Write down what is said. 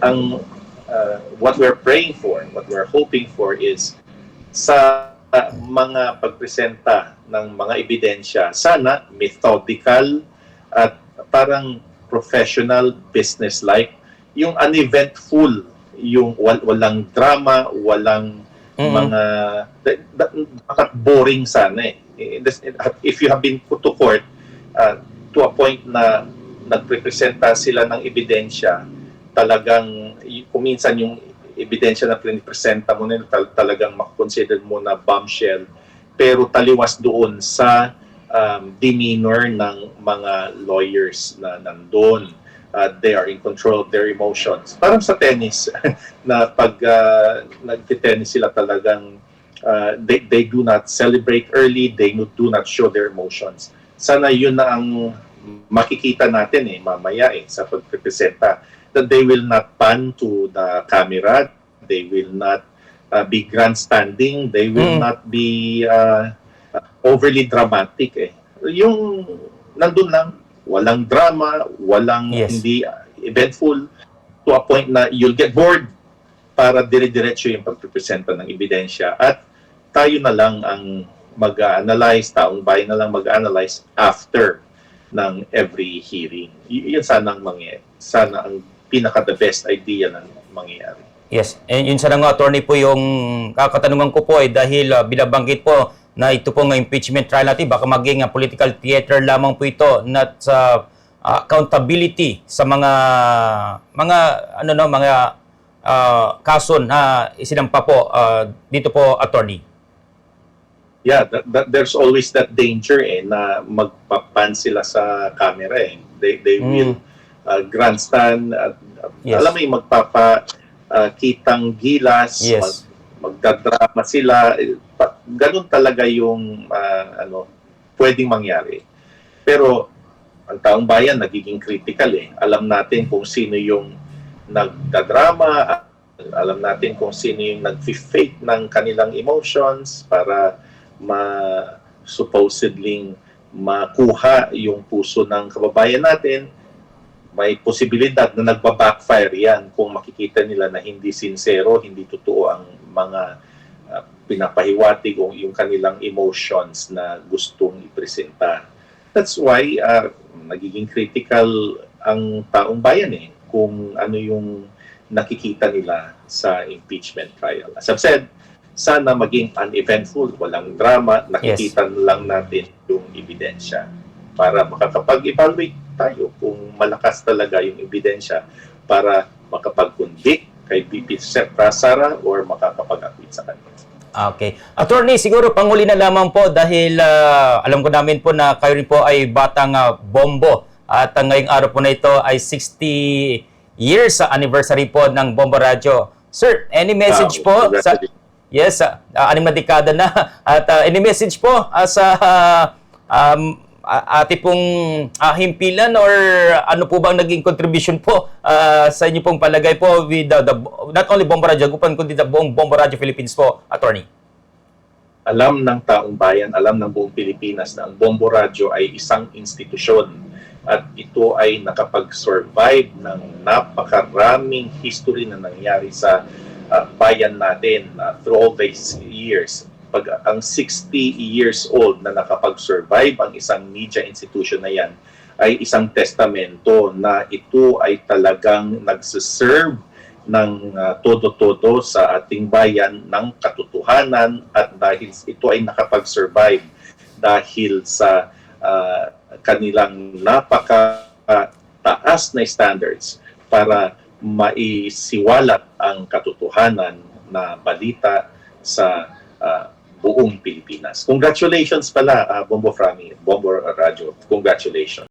ang what we're praying for, what we're hoping for is sa mga pagpresenta ng mga ebidensya, sana methodical at parang professional, business-like, yung uneventful, yung walang drama, walang mga bakit boring sana eh. If you have been put to court to a point na nagprepresenta sila ng ebidensya, talagang kung minsan yung ebidensya na pinipresenta mo na talagang makakonsider mo na bombshell, pero taliwas doon sa demeanor ng mga lawyers na nandun. They are in control of their emotions. Parang sa tennis, na pag nag-tennis sila talagang they do not celebrate early, they do not show their emotions. Sana yun na ang makikita natin mamaya sa pagpresenta, that they will not pan to the camera, they will not be grandstanding, they will not be overly dramatic Yung nandun lang, walang drama, walang hindi eventful, to a point na you'll get bored para dire-diretso yung pagpresenta ng ebidensya. At tayo na lang ang mag-analyze, taong bayan na lang mag-analyze after ng every hearing. Yun sana ang mangyayari. Sana ang pinaka-the best idea na mangyayari. Yes, and yun sana nga, attorney, po yung katanungan ko po dahil binabanggit po na ito pong impeachment trial natin, baka maging political theater lamang po ito, not sa accountability sa mga kaso na isinampa po dito po, attorney. Yeah, there's always that danger na magpapan sila sa camera They will grandstand, alam mo yung magpapakitang gilas, magdadrama sila. Ganun talaga yung pwedeng mangyari. Pero ang taong bayan nagiging critical Alam natin kung sino yung nagdadrama, alam natin kung sino yung nag-fake ng kanilang emotions para supposedly makuha yung puso ng kababayan natin. May posibilidad na nagba-backfire yan kung makikita nila na hindi sincero, hindi totoo ang mga pinapahiwatig o yung kanilang emotions na gustong ipresenta. That's why nagiging critical ang taong bayan kung ano yung nakikita nila sa impeachment trial. As I've said, sana maging uneventful, walang drama, nakikita lang natin yung ebidensya para makakapag-evaluate tayo kung malakas talaga yung ebidensya para makapag-convict kay VP Sara or makakapag-acquit sa kanya. Okay. Attorney, siguro panghuli na lamang po dahil alam ko namin po na kayo rin po ay batang Bombo at ngayong araw po na ito ay 60 years sa anniversary po ng Bombo Radio. Sir, any message po? Yes, 6 na dekada na. At any message po sa ate pong himpilan or ano po bang naging contribution po sa inyo pong palagay po with not only Bombo Radio, kundi the buong Bombo Radio Philippines po, attorney? Alam ng taong bayan, alam ng buong Pilipinas na ang Bombo Radio ay isang institusyon at ito ay nakapag-survive ng napakaraming history na nangyari sa bayan natin through all these years. Pag ang 60 years old na nakapag-survive ang isang media institution na yan, ay isang testamento na ito ay talagang nagsiserve ng todo-todo sa ating bayan ng katotohanan at dahil ito ay nakapag-survive dahil sa kanilang napakataas na standards para maisiwalat ang katotohanan na balita sa buong Pilipinas. Congratulations pala, Bombo Radio. Congratulations.